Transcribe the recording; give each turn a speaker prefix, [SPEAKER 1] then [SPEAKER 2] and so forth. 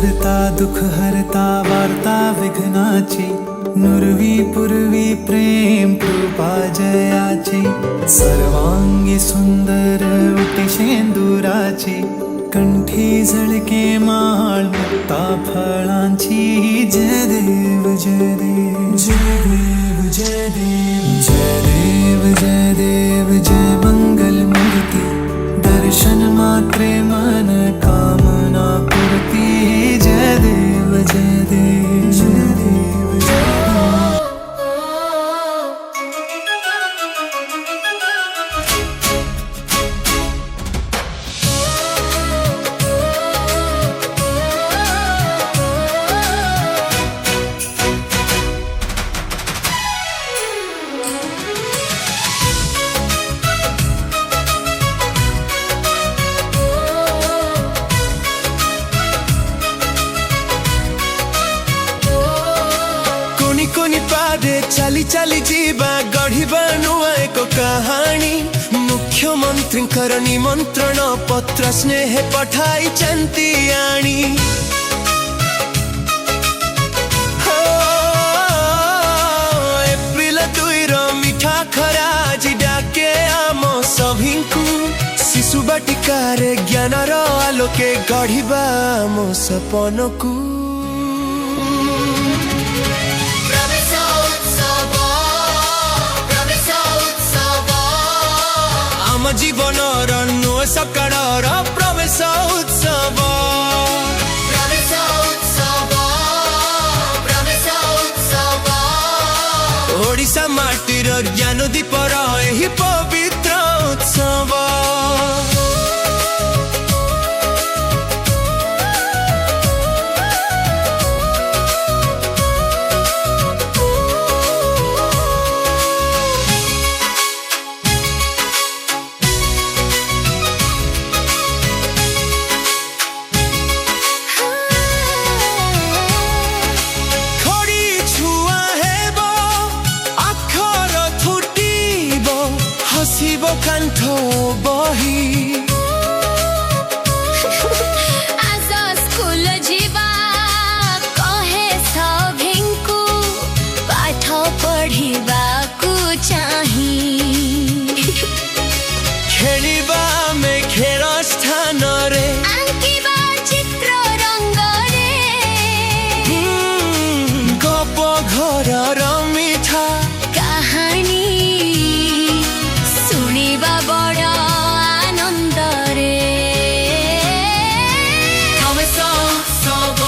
[SPEAKER 1] हरता दुख हरता वार्ता विघ्नाची, नुरवी पूर्वी प्रेम कृपा जयाची, सर्वांगी सुंदर उटी शेंदुराची, कंठी झळके माळ मुक्ता फळांची, जय देव जय देव जय देव जय देव जय देव जय देव जय मंगल मूर्ती, दर्शन मात्रे मन कामना पूर्ती, जय देव जय देव जय देव जय देव। कोनी पादे चली चली जीवा गढ़िबा नुआ एक कहानी, मुख्यमंत्री निमंत्रण पत्र स्नेह पठाई चंती आनी, एप्रिल 2 मिठा खरा आज डाके आम सभिंकु, शिशु बाटिकार ज्ञानर आलोके गढ़िबा आम सपनकु। जीवनर नुआ सकाळर प्रवेश उत्सव, ओडिशा माटीर ज्ञान दीपर एही पवित्र उत्सव। हसीब कंठ बही
[SPEAKER 2] आज स्कूल जीवा कहे सभिंकु, पाठ पढ़िबा को चाही,
[SPEAKER 1] खेलिबा में खेल स्थान रे,
[SPEAKER 2] आंकिबा चित्र रंग रे,
[SPEAKER 1] गप घर मिठा
[SPEAKER 2] कहानी शुणिबा बड़ आनंद रे,
[SPEAKER 1] प्रवेश उत्सव